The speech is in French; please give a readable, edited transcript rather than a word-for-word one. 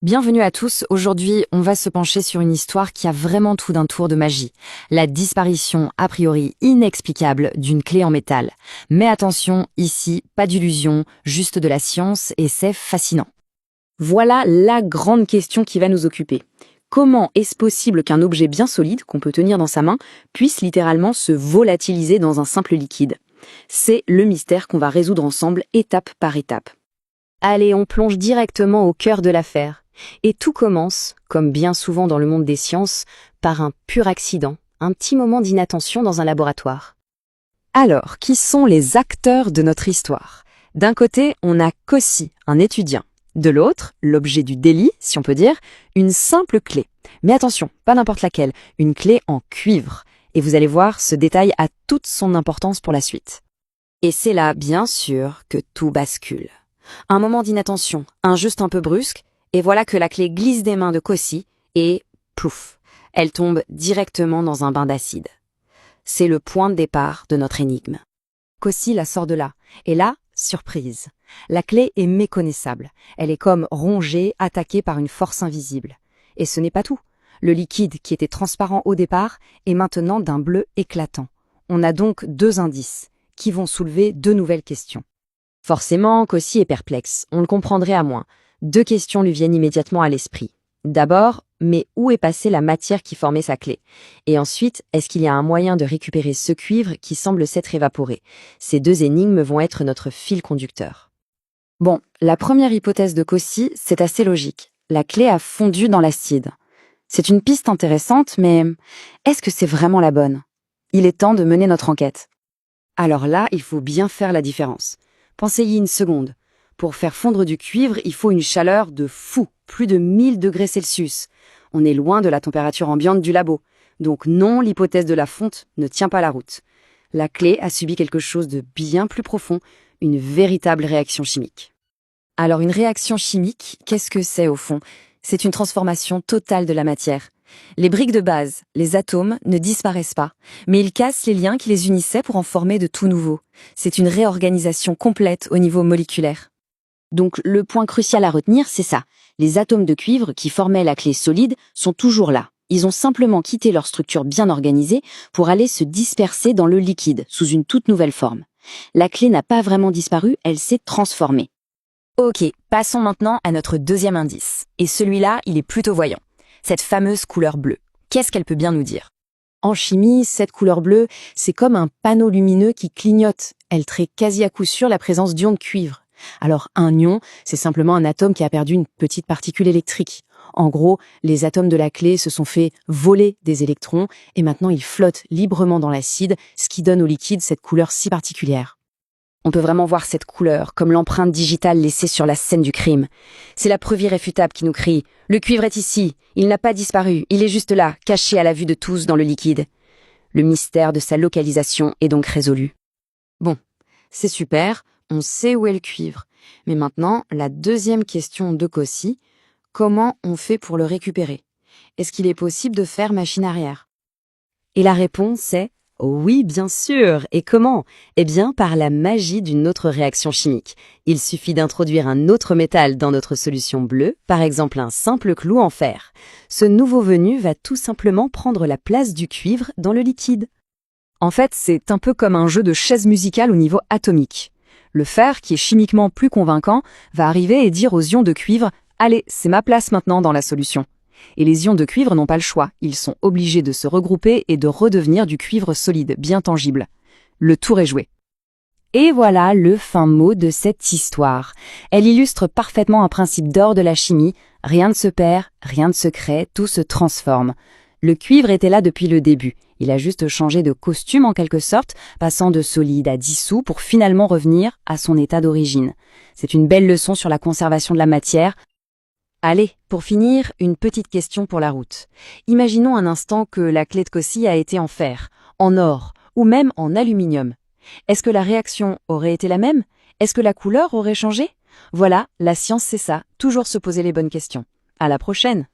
Bienvenue à tous, aujourd'hui on va se pencher sur une histoire qui a vraiment tout d'un tour de magie. La disparition a priori inexplicable d'une clé en métal. Mais attention, ici, pas d'illusion, juste de la science et c'est fascinant. Voilà la grande question qui va nous occuper. Comment est-ce possible qu'un objet bien solide, qu'on peut tenir dans sa main, puisse littéralement se volatiliser dans un simple liquide? C'est le mystère qu'on va résoudre ensemble, étape par étape. Allez, on plonge directement au cœur de l'affaire. Et tout commence, comme bien souvent dans le monde des sciences, par un pur accident, un petit moment d'inattention dans un laboratoire. Alors, qui sont les acteurs de notre histoire? D'un côté, on a Cossi, un étudiant. De l'autre, l'objet du délit, si on peut dire, une simple clé. Mais attention, pas n'importe laquelle, une clé en cuivre. Et vous allez voir, ce détail a toute son importance pour la suite. Et c'est là, bien sûr, que tout bascule. Un moment d'inattention, un juste un peu brusque, et voilà que la clé glisse des mains de Cossi, et plouf, elle tombe directement dans un bain d'acide. C'est le point de départ de notre énigme. Cossi la sort de là, et là, surprise. La clé est méconnaissable. Elle est comme rongée, attaquée par une force invisible. Et ce n'est pas tout. Le liquide, qui était transparent au départ, est maintenant d'un bleu éclatant. On a donc deux indices, qui vont soulever deux nouvelles questions. Forcément, Cossi est perplexe, on le comprendrait à moins. Deux questions lui viennent immédiatement à l'esprit. D'abord, mais où est passée la matière qui formait sa clé? Et ensuite, est-ce qu'il y a un moyen de récupérer ce cuivre qui semble s'être évaporé? Ces deux énigmes vont être notre fil conducteur. Bon, la première hypothèse de Cossi, c'est assez logique. La clé a fondu dans l'acide. C'est une piste intéressante, mais est-ce que c'est vraiment la bonne? Il est temps de mener notre enquête. Alors là, il faut bien faire la différence. Pensez-y une seconde. Pour faire fondre du cuivre, il faut une chaleur de fou, plus de 1000 degrés Celsius. On est loin de la température ambiante du labo. Donc non, l'hypothèse de la fonte ne tient pas la route. La clé a subi quelque chose de bien plus profond, une véritable réaction chimique. Alors une réaction chimique, qu'est-ce que c'est au fond? C'est une transformation totale de la matière. Les briques de base, les atomes, ne disparaissent pas, mais ils cassent les liens qui les unissaient pour en former de tout nouveau. C'est une réorganisation complète au niveau moléculaire. Donc le point crucial à retenir, c'est ça. Les atomes de cuivre qui formaient la clé solide sont toujours là. Ils ont simplement quitté leur structure bien organisée pour aller se disperser dans le liquide, sous une toute nouvelle forme. La clé n'a pas vraiment disparu, elle s'est transformée. Ok, passons maintenant à notre deuxième indice. Et celui-là, il est plutôt voyant. Cette fameuse couleur bleue. Qu'est-ce qu'elle peut bien nous dire? En chimie, cette couleur bleue, c'est comme un panneau lumineux qui clignote. Elle traite quasi à coup sûr la présence d'ions de cuivre. Alors un ion, c'est simplement un atome qui a perdu une petite particule électrique. En gros, les atomes de la clé se sont fait voler des électrons et maintenant ils flottent librement dans l'acide, ce qui donne au liquide cette couleur si particulière. On peut vraiment voir cette couleur comme l'empreinte digitale laissée sur la scène du crime. C'est la preuve irréfutable qui nous crie « Le cuivre est ici, il n'a pas disparu, il est juste là, caché à la vue de tous dans le liquide ». Le mystère de sa localisation est donc résolu. Bon, c'est super, on sait où est le cuivre. Mais maintenant, la deuxième question de Cossi, comment on fait pour le récupérer? Est-ce qu'il est possible de faire machine arrière? Et la réponse est oui, bien sûr. Et comment? Eh bien, par la magie d'une autre réaction chimique. Il suffit d'introduire un autre métal dans notre solution bleue, par exemple un simple clou en fer. Ce nouveau venu va tout simplement prendre la place du cuivre dans le liquide. En fait, c'est un peu comme un jeu de chaises musicales au niveau atomique. Le fer, qui est chimiquement plus convaincant, va arriver et dire aux ions de cuivre « Allez, c'est ma place maintenant dans la solution ». Et les ions de cuivre n'ont pas le choix, ils sont obligés de se regrouper et de redevenir du cuivre solide, bien tangible. Le tour est joué. Et voilà le fin mot de cette histoire. Elle illustre parfaitement un principe d'or de la chimie, rien ne se perd, rien ne se crée, tout se transforme. Le cuivre était là depuis le début, il a juste changé de costume en quelque sorte, passant de solide à dissous pour finalement revenir à son état d'origine. C'est une belle leçon sur la conservation de la matière. Allez, pour finir, une petite question pour la route. Imaginons un instant que la clé de Cossi a été en fer, en or ou même en aluminium. Est-ce que la réaction aurait été la même? Est-ce que la couleur aurait changé? Voilà, la science c'est ça, toujours se poser les bonnes questions. À la prochaine!